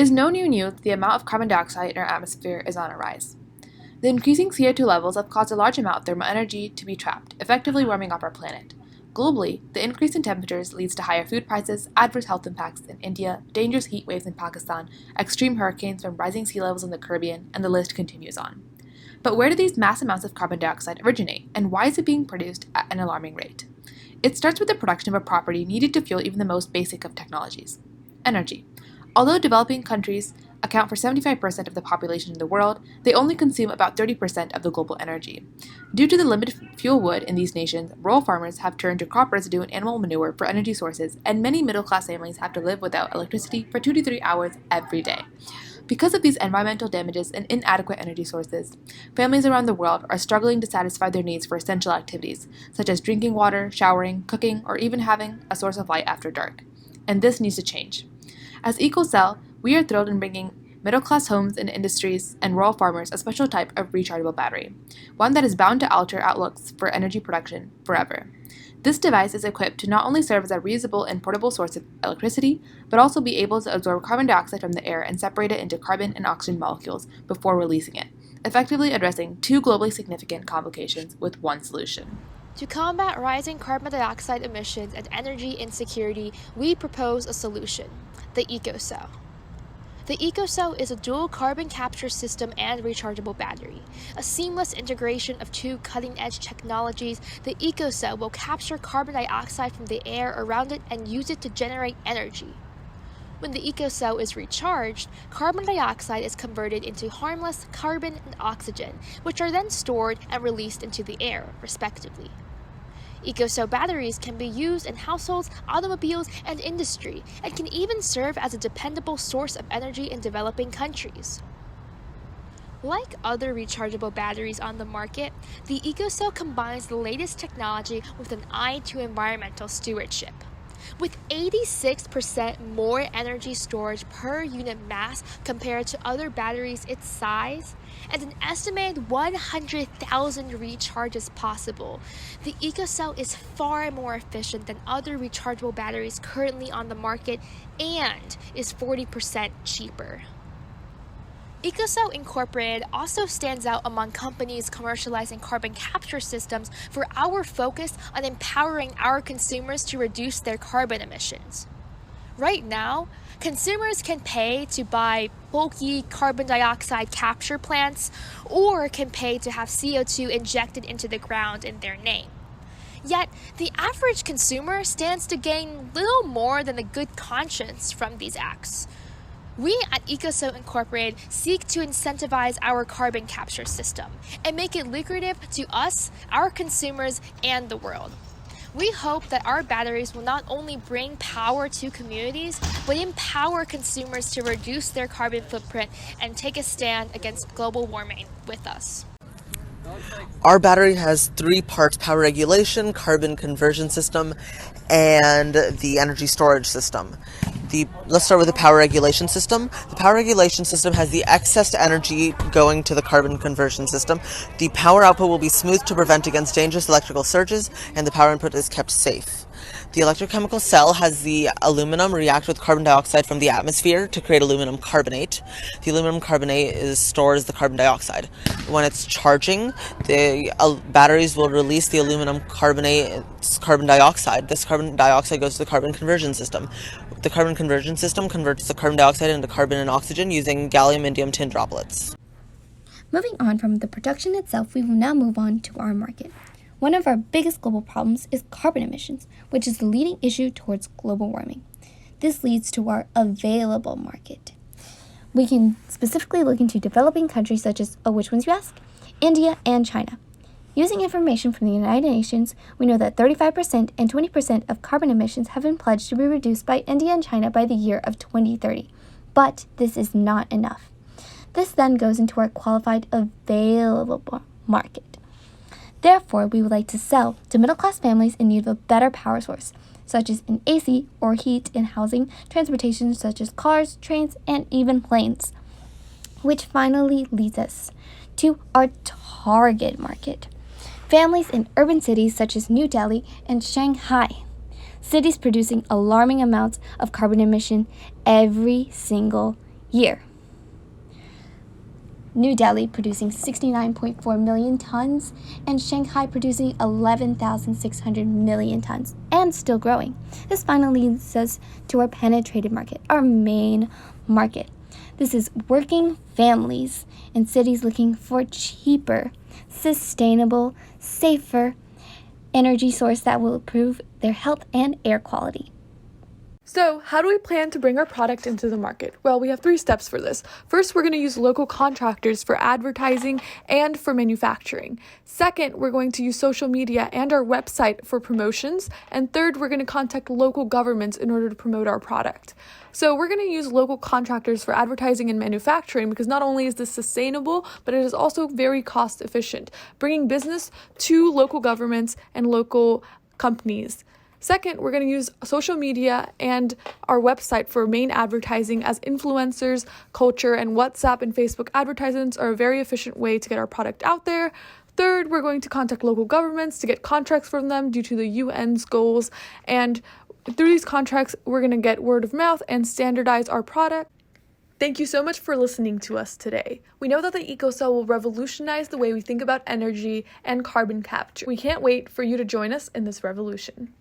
It is no new news that the amount of carbon dioxide in our atmosphere is on a rise. The increasing CO2 levels have caused a large amount of thermal energy to be trapped, effectively warming up our planet. Globally, the increase in temperatures leads to higher food prices, adverse health impacts in India, dangerous heat waves in Pakistan, extreme hurricanes from rising sea levels in the Caribbean, and the list continues on. But where do these mass amounts of carbon dioxide originate, and why is it being produced at an alarming rate? It starts with the production of a property needed to fuel even the most basic of technologies: energy. Although developing countries account for 75% of the population in the world, they only consume about 30% of the global energy. Due to the limited fuel wood in these nations, rural farmers have turned to crop residue and animal manure for energy sources, and many middle-class families have to live without electricity for 2 to 3 hours every day. Because of these environmental damages and inadequate energy sources, families around the world are struggling to satisfy their needs for essential activities, such as drinking water, showering, cooking, or even having a source of light after dark. And this needs to change. As EcoCell, we are thrilled in bringing middle-class homes and industries and rural farmers a special type of rechargeable battery, one that is bound to alter outlooks for energy production forever. This device is equipped to not only serve as a reusable and portable source of electricity, but also be able to absorb carbon dioxide from the air and separate it into carbon and oxygen molecules before releasing it, effectively addressing two globally significant complications with one solution. To combat rising carbon dioxide emissions and energy insecurity, we propose a solution: the EcoCell. The EcoCell is a dual carbon capture system and rechargeable battery. A seamless integration of two cutting-edge technologies, the EcoCell will capture carbon dioxide from the air around it and use it to generate energy. When the EcoCell is recharged, carbon dioxide is converted into harmless carbon and oxygen, which are then stored and released into the air, respectively. EcoCell batteries can be used in households, automobiles, and industry, and can even serve as a dependable source of energy in developing countries. Like other rechargeable batteries on the market, the EcoCell combines the latest technology with an eye to environmental stewardship. With 86% more energy storage per unit mass compared to other batteries its size, and an estimated 100,000 recharges possible, the EcoCell is far more efficient than other rechargeable batteries currently on the market and is 40% cheaper. EcoCell Incorporated also stands out among companies commercializing carbon capture systems for our focus on empowering our consumers to reduce their carbon emissions. Right now, consumers can pay to buy bulky carbon dioxide capture plants or can pay to have CO2 injected into the ground in their name. Yet, the average consumer stands to gain little more than a good conscience from these acts. We at EcoCell Incorporated seek to incentivize our carbon capture system and make it lucrative to us, our consumers, and the world. We hope that our batteries will not only bring power to communities, but empower consumers to reduce their carbon footprint and take a stand against global warming with us. Our battery has 3 parts: power regulation, carbon conversion system, and the energy storage system. Let's start with the power regulation system. The power regulation system has the excess energy going to the carbon conversion system. The power output will be smooth to prevent against dangerous electrical surges, and the power input is kept safe. The electrochemical cell has the aluminum react with carbon dioxide from the atmosphere to create aluminum carbonate. The aluminum carbonate stores the carbon dioxide. When it's charging, the batteries will release the aluminum carbonate's carbon dioxide. This carbon dioxide goes to the carbon conversion system. The carbon conversion system converts the carbon dioxide into carbon and oxygen using gallium-indium tin droplets. Moving on from the production itself, we will now move on to our market. One of our biggest global problems is carbon emissions, which is the leading issue towards global warming. This leads to our available market. We can specifically look into developing countries such as, which ones you ask? India and China. Using information from the United Nations, we know that 35% and 20% of carbon emissions have been pledged to be reduced by India and China by the year of 2030. But this is not enough. This then goes into our qualified available market. Therefore, we would like to sell to middle-class families in need of a better power source, such as an AC or heat in housing, transportation such as cars, trains, and even planes. Which finally leads us to our target market. Families in urban cities such as New Delhi and Shanghai. Cities producing alarming amounts of carbon emission every single year. New Delhi producing 69.4 million tons, and Shanghai producing 11,600 million tons, and still growing. This finally leads us to our penetrated market, our main market. This is working families in cities looking for cheaper, sustainable, safer energy source that will improve their health and air quality. So, how do we plan to bring our product into the market? Well, we have 3 steps for this. First, we're going to use local contractors for advertising and for manufacturing. Second, we're going to use social media and our website for promotions. And third, we're going to contact local governments in order to promote our product. So we're going to use local contractors for advertising and manufacturing because not only is this sustainable, but it is also very cost efficient, bringing business to local governments and local companies. Second, we're going to use social media and our website for main advertising, as influencers, culture, and WhatsApp and Facebook advertisements are a very efficient way to get our product out there. Third, we're going to contact local governments to get contracts from them due to the UN's goals. And through these contracts, we're going to get word of mouth and standardize our product. Thank you so much for listening to us today. We know that the EcoCell will revolutionize the way we think about energy and carbon capture. We can't wait for you to join us in this revolution.